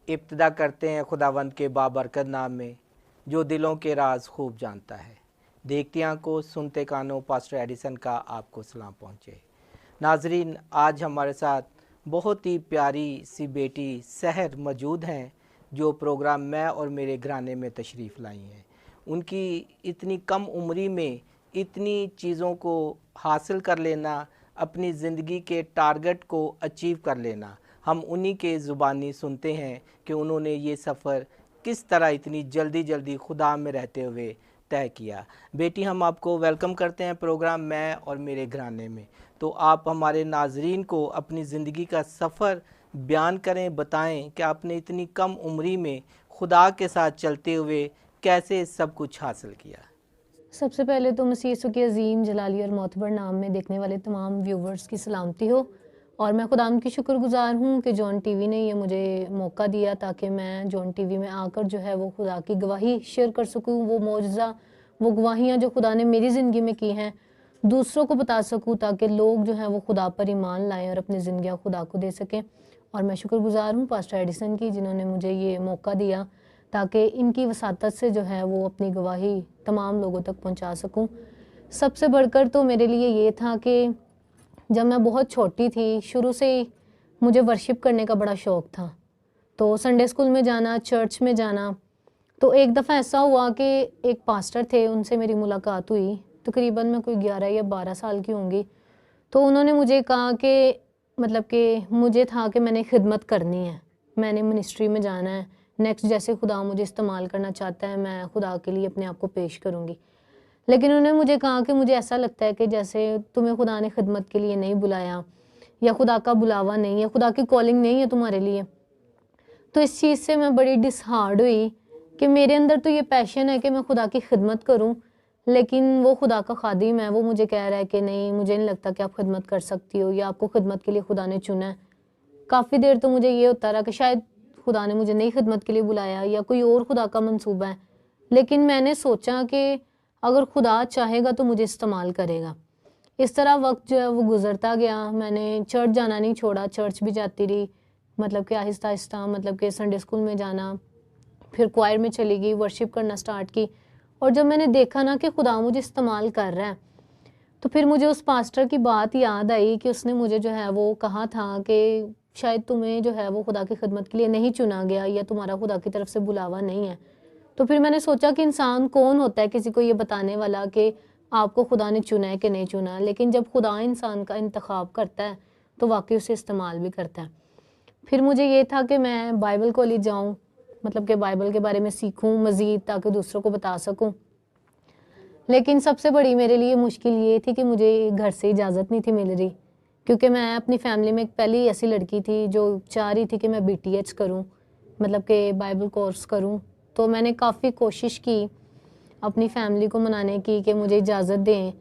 इब्तिदा करते हैं खुदावंद के बाबरकत नाम में, जो दिलों के राज खूब जानता है। देखती आंखों सुनते कानों पास्टर एडिसन का आपको सलाम पहुँचे। नाजरीन, आज हमारे साथ बहुत ही प्यारी सी बेटी सहर मौजूद हैं, जो प्रोग्राम मैं और मेरे घराने में तशरीफ़ लाई हैं। उनकी इतनी कम उम्री में इतनी चीज़ों को हासिल कर लेना, अपनी ज़िंदगी के टारगेट को अचीव कर लेना, हम उन्हीं के ज़ुबानी सुनते हैं कि उन्होंने ये सफ़र किस तरह इतनी जल्दी खुदा में रहते हुए तय किया। बेटी, हम आपको वेलकम करते हैं प्रोग्राम मैं और मेरे घराने में। तो आप हमारे नाजरीन को अपनी ज़िंदगी का सफ़र बयान करें, बताएं कि आपने इतनी कम उम्री में खुदा के साथ चलते हुए कैसे सब कुछ हासिल किया। सबसे पहले तो मसीह यीशु के अजीम जलाली और मोतबर नाम में देखने वाले तमाम व्यूवर्स की सलामती हो, और मैं खुदाम की शुक्रगुजार हूँ कि जॉन टीवी ने ये मुझे मौका दिया ताकि मैं जॉन टीवी में आकर जो है वो खुदा की गवाही शेयर कर सकूँ। वो मौजज़ा, वो गवाहियाँ जो खुदा ने मेरी ज़िंदगी में की हैं, दूसरों को बता सकूँ ताकि लोग जो हैं वो खुदा पर ईमान लाएँ और अपनी ज़िंदगियाँ खुदा को दे सकें। और मैं शुक्रगुजार हूँ पास्टर एडिसन की, जिन्होंने मुझे ये मौका दिया ताकि इनकी वसातत से जो है वो अपनी गवाही तमाम लोगों तक पहुंचा सकूं। सबसे बढ़कर तो मेरे लिए ये था कि जब मैं बहुत छोटी थी, शुरू से ही मुझे वर्शिप करने का बड़ा शौक़ था। तो संडे स्कूल में जाना, चर्च में जाना। तो एक दफ़ा ऐसा हुआ कि एक पास्टर थे, उनसे मेरी मुलाकात हुई। तकरीबन मैं कोई 11 या 12 साल की होंगी। तो उन्होंने मुझे कहा कि मतलब कि मुझे था कि मैंने खिदमत करनी है, मैंने मिनिस्ट्री में जाना है। नेक्स्ट जैसे खुदा मुझे इस्तेमाल करना चाहता है, मैं खुदा के लिए अपने आप को पेश करूँगी। लेकिन उन्होंने मुझे कहा कि मुझे ऐसा लगता है कि जैसे तुम्हें खुदा ने खिदमत के लिए नहीं बुलाया, या खुदा का बुलावा नहीं है, खुदा की कॉलिंग नहीं है तुम्हारे लिए। तो इस चीज़ से मैं बड़ी डिसहार्ड हुई कि मेरे अंदर तो ये पैशन है कि मैं खुदा की खिदमत करूँ, लेकिन वो खुदा का खादिम है, वो मुझे कह रहा है कि नहीं, मुझे नहीं लगता कि आप खिदमत कर सकती हो, या आपको खिदमत के लिए खुदा ने चुना है। काफ़ी देर तो मुझे ये होता रहा कि शायद खुदा ने मुझे नई खिदमत के लिए बुलाया, या कोई और खुदा का मंसूबा है। लेकिन मैंने सोचा कि अगर खुदा चाहेगा तो मुझे इस्तेमाल करेगा। इस तरह वक्त जो है वो गुजरता गया। मैंने चर्च जाना नहीं छोड़ा, चर्च भी जाती रही, मतलब कि आहिस्ता आहिस्ता, मतलब कि संडे स्कूल में जाना, फिर क्वायर में चली गई, वर्शिप करना स्टार्ट की। और जब मैंने देखा ना कि खुदा मुझे इस्तेमाल कर रहा है, तो फिर मुझे उस पास्टर की बात याद आई कि उसने मुझे जो है वो कहा था कि शायद तुम्हें जो है वो खुदा की खिदमत के लिए नहीं चुना गया, या तुम्हारा खुदा की तरफ से बुलावा नहीं है। तो फिर मैंने सोचा कि इंसान कौन होता है किसी को ये बताने वाला कि आपको खुदा ने चुना है कि नहीं चुना। लेकिन जब खुदा इंसान का इंतखाब करता है तो वाकई उसे इस्तेमाल भी करता है। फिर मुझे ये था कि मैं बाइबल कॉलेज जाऊँ, मतलब कि बाइबल के बारे में सीखूँ मज़ीद, ताकि दूसरों को बता सकूँ। लेकिन सबसे बड़ी मेरे लिए मुश्किल ये थी कि मुझे घर से इजाज़त नहीं थी मिल रही, क्योंकि मैं अपनी फैमिली में पहली ऐसी लड़की थी जो चाह रही थी कि मैं BTH करूं, मतलब कि बाइबल कोर्स करूं। तो मैंने काफ़ी कोशिश की अपनी फैमिली को मनाने की कि मुझे इजाज़त दें।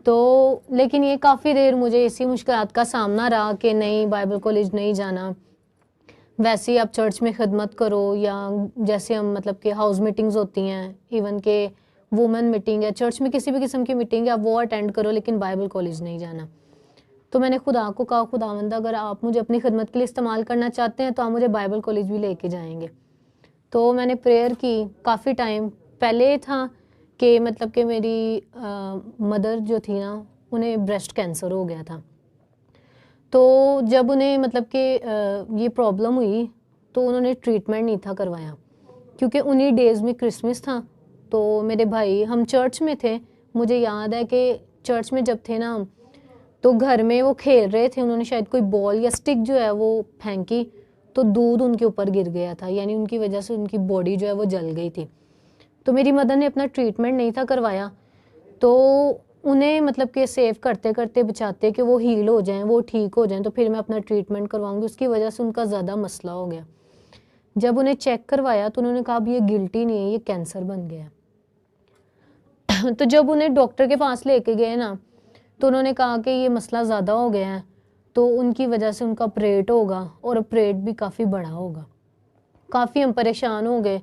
तो लेकिन ये काफ़ी देर मुझे इसी मुश्किलात का सामना रहा कि नहीं, बाइबल कॉलेज नहीं जाना, वैसे ही आप चर्च में खिदमत करो, या जैसे हम मतलब कि हाउस मीटिंग्स होती हैं, इवन के वुमेन मीटिंग है, चर्च में किसी भी किस्म की मीटिंग है, आप वो अटेंड करो, लेकिन बाइबल कॉलेज नहीं जाना। तो मैंने खुदा को कहा, खुदावंद अगर आप मुझे अपनी खिदमत के लिए इस्तेमाल करना चाहते हैं तो आप मुझे बाइबल कॉलेज भी लेके जाएंगे। तो मैंने प्रेयर की। काफ़ी टाइम पहले था कि मतलब कि मेरी मदर जो थी ना, उन्हें ब्रेस्ट कैंसर हो गया था। तो जब उन्हें मतलब कि ये प्रॉब्लम हुई तो उन्होंने ट्रीटमेंट नहीं था करवाया, क्योंकि उन्हीं डेज़ में क्रिसमस था। तो मेरे भाई, हम चर्च में थे, मुझे याद है कि चर्च में जब थे ना हम, तो घर में वो खेल रहे थे, उन्होंने शायद कोई बॉल या स्टिक जो है वो फेंकी, तो दूध उनके ऊपर गिर गया था, यानी उनकी वजह से उनकी बॉडी जो है वो जल गई थी। तो मेरी मदर ने अपना ट्रीटमेंट नहीं था करवाया, तो उन्हें मतलब कि सेव करते करते बचाते कि वो हील हो जाएं, वो ठीक हो जाएं, तो फिर मैं अपना ट्रीटमेंट करवाऊंगी। उसकी वजह से उनका ज़्यादा मसला हो गया। जब उन्हें चेक करवाया तो उन्होंने कहा अब ये गिल्टी नहीं है, ये कैंसर बन गया। तो जब उन्हें डॉक्टर के पास लेके गए ना, तो उन्होंने कहा कि ये मसला ज़्यादा हो गया है, तो उनकी वजह से उनका ऑपरेट होगा, और ऑपरेट भी काफ़ी बड़ा होगा। काफ़ी हम परेशान हो गए।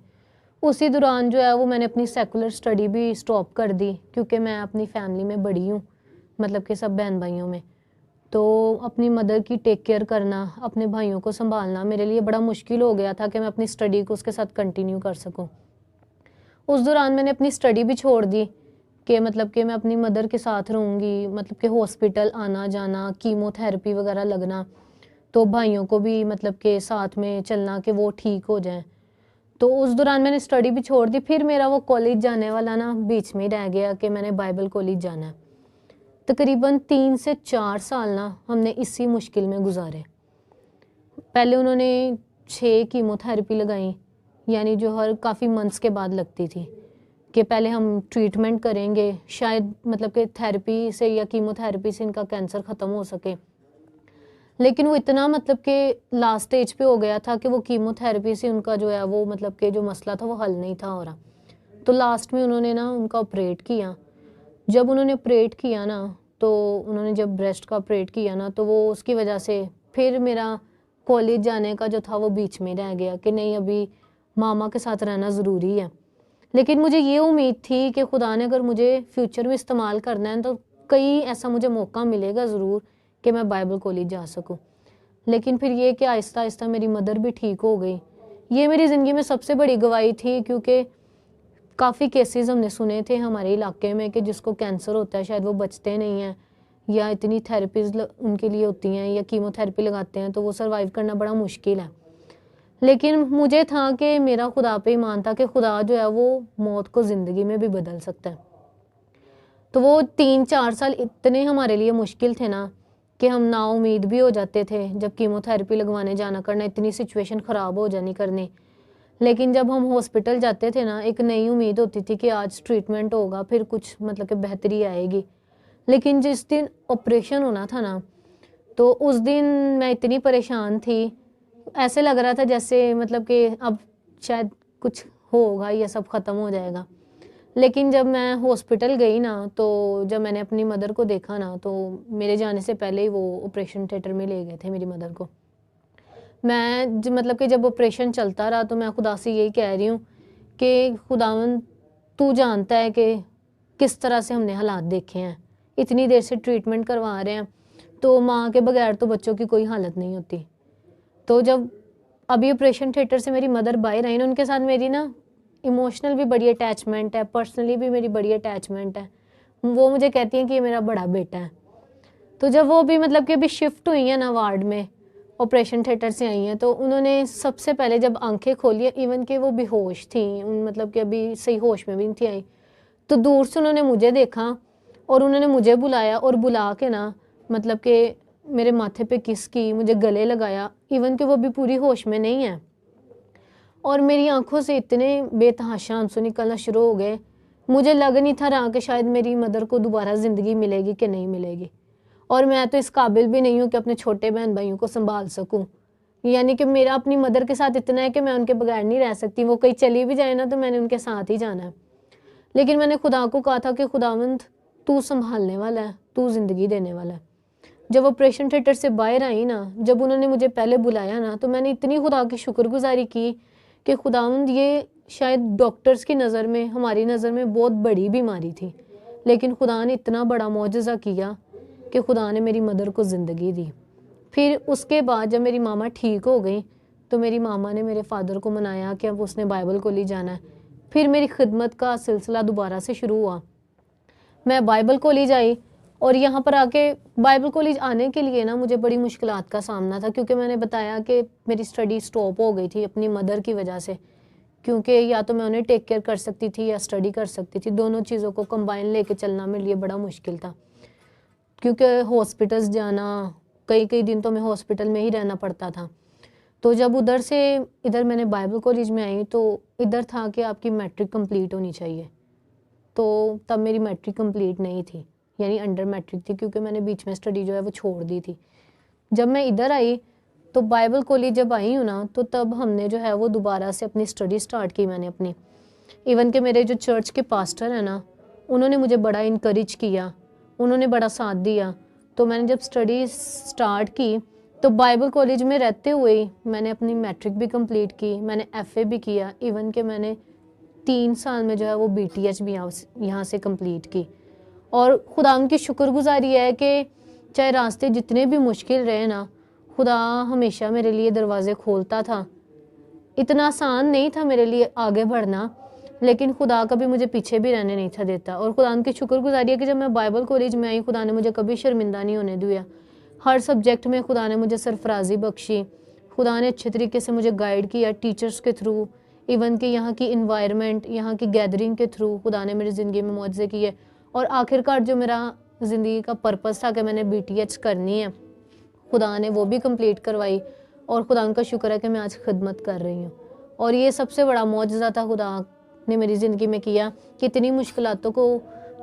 उसी दौरान जो है वो मैंने अपनी सेकुलर स्टडी भी स्टॉप कर दी, क्योंकि मैं अपनी फैमिली में बड़ी हूँ, मतलब कि सब बहन भाइयों में। तो अपनी मदर की टेक केयर करना, अपने भाइयों को संभालना मेरे लिए बड़ा मुश्किल हो गया था कि मैं अपनी स्टडी को उसके साथ कंटिन्यू कर सकूं। उस दौरान मैंने अपनी स्टडी भी छोड़ दी कि मतलब कि मैं अपनी मदर के साथ रहूँगी, मतलब कि हॉस्पिटल आना जाना, कीमोथेरेपी वगैरह लगना, तो भाइयों को भी मतलब के साथ में चलना कि वो ठीक हो जाएं। तो उस दौरान मैंने स्टडी भी छोड़ दी। फिर मेरा वो कॉलेज जाने वाला ना बीच में ही रह गया कि मैंने बाइबल कॉलेज जाना है। तकरीबन 3 से 4 साल ना हमने इसी मुश्किल में गुजारे। पहले उन्होंने 6 कीमोथेरेपी लगाई, यानी जो हर काफ़ी मंथ्स के बाद लगती थी, कि पहले हम ट्रीटमेंट करेंगे, शायद मतलब कि थेरेपी से या कीमोथेरेपी से इनका कैंसर ख़त्म हो सके। लेकिन वो इतना मतलब कि लास्ट स्टेज पे हो गया था कि वो कीमोथेरेपी से उनका जो है वो मतलब कि जो मसला था वो हल नहीं था हो रहा। तो लास्ट में उन्होंने ना उनका ऑपरेट किया। जब उन्होंने ऑपरेट किया ना, तो उन्होंने जब ब्रेस्ट का ऑपरेट किया ना, तो वो उसकी वजह से फिर मेरा कॉलेज जाने का जो था वो बीच में रह गया कि नहीं, अभी मामा के साथ रहना ज़रूरी है। लेकिन मुझे ये उम्मीद थी कि खुदा ने अगर मुझे फ्यूचर में इस्तेमाल करना है तो कहीं ऐसा मुझे मौका मिलेगा ज़रूर कि मैं बाइबल कॉलेज जा सकूं। लेकिन फिर ये कि आहिस्ता आहिस्ता मेरी मदर भी ठीक हो गई। ये मेरी ज़िंदगी में सबसे बड़ी गवाही थी, क्योंकि काफ़ी केसेस हमने सुने थे हमारे इलाके में कि जिसको कैंसर होता है शायद वो बचते नहीं हैं, या इतनी थेरेपीज़ उनके लिए होती हैं या कीमोथेरेपी लगाते हैं तो वो सर्वाइव करना बड़ा मुश्किल है। लेकिन मुझे था कि मेरा खुदा पे ईमान था कि खुदा जो है वो मौत को ज़िंदगी में भी बदल सकता है। तो वो 3-4 साल इतने हमारे लिए मुश्किल थे ना कि हम नाउम्मीद भी हो जाते थे। जब कीमोथेरेपी लगवाने जाना करना, इतनी सिचुएशन ख़राब हो जानी करनी। लेकिन जब हम हॉस्पिटल जाते थे ना, एक नई उम्मीद होती थी कि आज ट्रीटमेंट होगा, फिर कुछ मतलब कि बेहतरी आएगी। लेकिन जिस दिन ऑपरेशन होना था ना, तो उस दिन मैं इतनी परेशान थी, ऐसे लग रहा था जैसे मतलब कि अब शायद कुछ होगा, ये सब ख़त्म हो जाएगा। लेकिन जब मैं हॉस्पिटल गई ना, तो जब मैंने अपनी मदर को देखा ना, तो मेरे जाने से पहले ही वो ऑपरेशन थिएटर में ले गए थे मेरी मदर को। मैं मतलब कि जब ऑपरेशन चलता रहा तो मैं खुदा से यही कह रही हूँ कि खुदावंद, तू जानता है कि किस तरह से हमने हालात देखे हैं। इतनी देर से ट्रीटमेंट करवा रहे हैं, तो माँ के बगैर तो बच्चों की कोई हालत नहीं होती। तो जब अभी ऑपरेशन थिएटर से मेरी मदर बाहर आई ना, उनके साथ मेरी ना इमोशनल भी बड़ी अटैचमेंट है, पर्सनली भी मेरी बड़ी अटैचमेंट है। वो मुझे कहती हैं कि ये मेरा बड़ा बेटा है। तो जब वो भी मतलब कि अभी शिफ्ट हुई हैं ना वार्ड में, ऑपरेशन थिएटर से आई हैं, तो उन्होंने सबसे पहले जब आंखें खोली, इवन कि वो बेहोश थी, मतलब कि अभी सही होश में भी नहीं थी आई, तो दूर से उन्होंने मुझे देखा और उन्होंने मुझे बुलाया और बुला के ना मतलब कि मेरे माथे पे किस की, मुझे गले लगाया, इवन कि वो भी पूरी होश में नहीं है। और मेरी आंखों से इतने बेतहाशा आंसू निकलना शुरू हो गए, मुझे लग नहीं था रहा कि शायद मेरी मदर को दोबारा ज़िंदगी मिलेगी कि नहीं मिलेगी। और मैं तो इस काबिल भी नहीं हूँ कि अपने छोटे बहन भाइयों को संभाल सकूँ। यानी कि मेरा अपनी मदर के साथ इतना है कि मैं उनके बगैर नहीं रह सकती। वो कहीं चली भी जाए ना तो मैंने उनके साथ ही जाना है। लेकिन मैंने खुदा को कहा था कि खुदावंद, तू संभालने वाला है, तू ज़िंदगी देने वाला है। जब ऑपरेशन थिएटर से बाहर आई ना, जब उन्होंने मुझे पहले बुलाया ना, तो मैंने इतनी खुदा की शुक्रगुजारी की कि खुदावंद, ये शायद डॉक्टर्स की नज़र में, हमारी नज़र में बहुत बड़ी बीमारी थी, लेकिन खुदा ने इतना बड़ा मौजज़ा किया कि खुदा ने मेरी मदर को ज़िंदगी दी। फिर उसके बाद जब मेरी मामा ठीक हो गई, तो मेरी मामा ने मेरे फादर को मनाया कि अब उसने बाइबल कॉलेज जाना है। फिर मेरी खिदमत का सिलसिला दोबारा से शुरू हुआ। मैं बाइबल कॉलेज आई और यहाँ पर आके बाइबल कॉलेज आने के लिए ना मुझे बड़ी मुश्किलात का सामना था, क्योंकि मैंने बताया कि मेरी स्टडी स्टॉप हो गई थी अपनी मदर की वजह से, क्योंकि या तो मैं उन्हें टेक केयर कर सकती थी या स्टडी कर सकती थी। दोनों चीज़ों को कंबाइन लेके चलना मेरे लिए बड़ा मुश्किल था, क्योंकि हॉस्पिटल्स जाना, कई कई दिन तो मैं हॉस्पिटल में ही रहना पड़ता था। तो जब उधर से इधर मैंने बाइबल कॉलेज में आई, तो इधर था कि आपकी मैट्रिक कंप्लीट होनी चाहिए। तो तब मेरी मैट्रिक कंप्लीट नहीं थी, यानी अंडर मैट्रिक थी, क्योंकि मैंने बीच में स्टडी जो है वो छोड़ दी थी। जब मैं इधर आई तो बाइबल कॉलेज जब आई हूँ ना, तो तब हमने जो है वो दोबारा से अपनी स्टडी स्टार्ट की मैंने अपनी। इवन के मेरे जो चर्च के पास्टर हैं ना, उन्होंने मुझे बड़ा इनकरेज किया, उन्होंने बड़ा साथ दिया। तो मैंने जब स्टडी स्टार्ट की, तो बाइबल कॉलेज में रहते हुए ही मैंने अपनी मैट्रिक भी कंप्लीट की, मैंने एफए भी किया, इवन के मैंने 3 साल में जो है वो बीटीएच भी यहाँ से कंप्लीट की। और खुदा की शुक्रगुजारी है कि चाहे रास्ते जितने भी मुश्किल रहे ना, खुदा हमेशा मेरे लिए दरवाज़े खोलता था। इतना आसान नहीं था मेरे लिए आगे बढ़ना, लेकिन खुदा कभी मुझे पीछे भी रहने नहीं था देता। और खुदा की शुक्रगुजारी है कि जब मैं बाइबल कॉलेज में आई, खुदा ने मुझे कभी शर्मिंदा नहीं होने दिया। हर सब्जेक्ट में खुदा ने मुझे सरफराजी बख्शी, खुदा ने अच्छे तरीके से मुझे गाइड किया टीचर्स के थ्रू, इवन कि यहाँ की इन्वायरमेंट, यहाँ की गैदरिंग के थ्रू खुदा ने मेरी ज़िंदगी में मुआवजे किए। और आखिरकार जो मेरा ज़िंदगी का पर्पस था कि मैंने BTH करनी है, खुदा ने वो भी कंप्लीट करवाई। और खुदा का शुक्र है कि मैं आज खिदमत कर रही हूँ। और ये सबसे बड़ा मौजज़ा था खुदा ने मेरी ज़िंदगी में किया कि इतनी मुश्किलातों को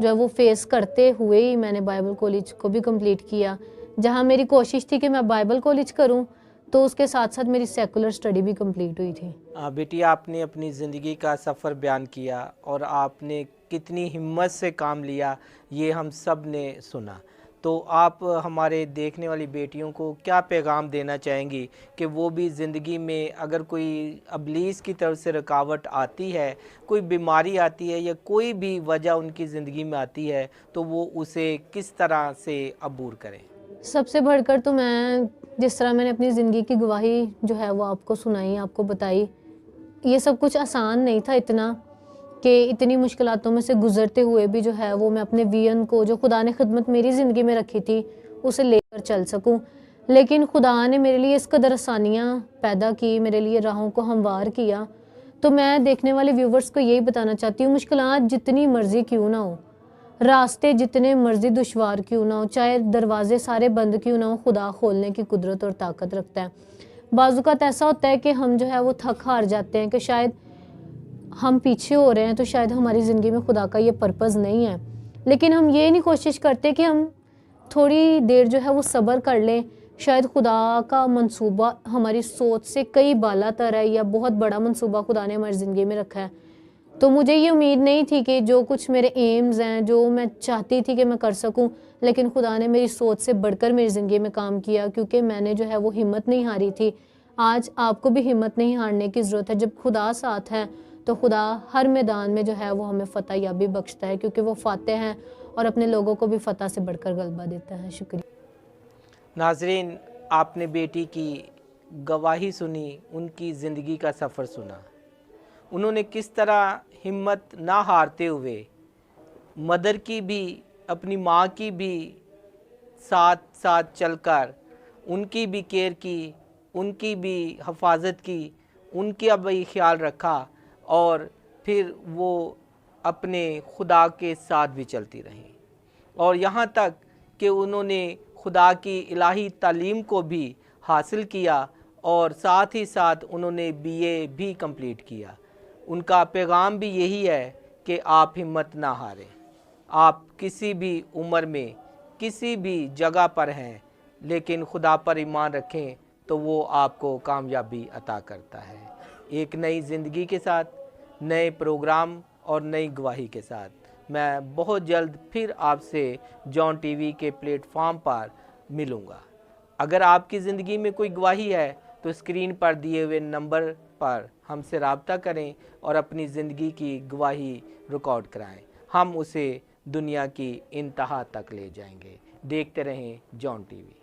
जो है वो फेस करते हुए ही मैंने बाइबल कॉलेज को भी कंप्लीट किया। जहाँ मेरी कोशिश थी कि मैं बाइबल कॉलेज करूँ, तो उसके साथ साथ मेरी सेकुलर स्टडी भी कंप्लीट हुई थी। बेटी, आपने अपनी ज़िंदगी का सफ़र बयान किया और आपने कितनी हिम्मत से काम लिया, ये हम सब ने सुना। तो आप हमारे देखने वाली बेटियों को क्या पैगाम देना चाहेंगी कि वो भी ज़िंदगी में अगर कोई अबलीस की तरफ से रुकावट आती है, कोई बीमारी आती है या कोई भी वजह उनकी ज़िंदगी में आती है, तो वो उसे किस तरह से अबूर करें? सबसे बढ़कर तो मैं, जिस तरह मैंने अपनी ज़िंदगी की गवाही जो है वो आपको सुनाई, आपको बताई, ये सब कुछ आसान नहीं था इतना कि इतनी मुश्किलातों में से गुजरते हुए भी जो है वो मैं अपने विज़न को, जो खुदा ने खिदमत मेरी ज़िंदगी में रखी थी, उसे लेकर चल सकूं। लेकिन खुदा ने मेरे लिए इस कदर आसानियाँ पैदा की, मेरे लिए राहों को हमवार किया। तो मैं देखने वाले व्यूवर्स को यही बताना चाहती हूँ, मुश्किलात जितनी मर्ज़ी क्यों ना हो, रास्ते जितने मर्जी दुश्वार क्यों ना हो, चाहे दरवाजे सारे बंद क्यों ना हो, खुदा खोलने की कुदरत और ताकत रखता है। बाज़ुकात ऐसा होता है कि हम जो है वो थक हार जाते हैं कि शायद हम पीछे हो रहे हैं, तो शायद हमारी ज़िंदगी में खुदा का ये पर्पज़ नहीं है। लेकिन हम ये नहीं कोशिश करते कि हम थोड़ी देर जो है वो सब्र कर लें। शायद खुदा का मंसूबा हमारी सोच से कई बालातर है, या बहुत बड़ा मंसूबा खुदा ने हमारी ज़िंदगी में रखा है। तो मुझे ये उम्मीद नहीं थी कि जो कुछ मेरे एम्स हैं, जो मैं चाहती थी कि मैं कर सकूं, लेकिन खुदा ने मेरी सोच से बढ़कर मेरी ज़िंदगी में काम किया, क्योंकि मैंने जो है वो हिम्मत नहीं हारी थी। आज आपको भी हिम्मत नहीं हारने की ज़रूरत है। जब खुदा साथ है तो खुदा हर मैदान में जो है वो हमें फ़तह याबी बख्शता है, क्योंकि वो फ़ातह हैं और अपने लोगों को भी फ़तह से बढ़कर गलबा देता है। शुक्रिया। नाजरीन, आपने बेटी की गवाही सुनी, उनकी ज़िंदगी का सफ़र सुना। उन्होंने किस तरह हिम्मत ना हारते हुए मदर की भी, अपनी माँ की भी साथ साथ चलकर उनकी भी केयर की, उनकी भी हिफाजत की, उनका भी ख्याल रखा और फिर वो अपने खुदा के साथ भी चलती रहीं। और यहाँ तक कि उन्होंने खुदा की इलाही तालीम को भी हासिल किया और साथ ही साथ उन्होंने BA भी कंप्लीट किया। उनका पैगाम भी यही है कि आप हिम्मत ना हारें। आप किसी भी उम्र में, किसी भी जगह पर हैं, लेकिन खुदा पर ईमान रखें तो वो आपको कामयाबी अता करता है। एक नई ज़िंदगी के साथ, नए प्रोग्राम और नई गवाही के साथ मैं बहुत जल्द फिर आपसे जॉन TV के प्लेटफॉर्म पर मिलूँगा। अगर आपकी ज़िंदगी में कोई गवाही है तो स्क्रीन पर दिए हुए नंबर पर हमसे रब्ता करें और अपनी ज़िंदगी की गवाही रिकॉर्ड कराएं। हम उसे दुनिया की इंतहा तक ले जाएंगे। देखते रहें जॉन TV।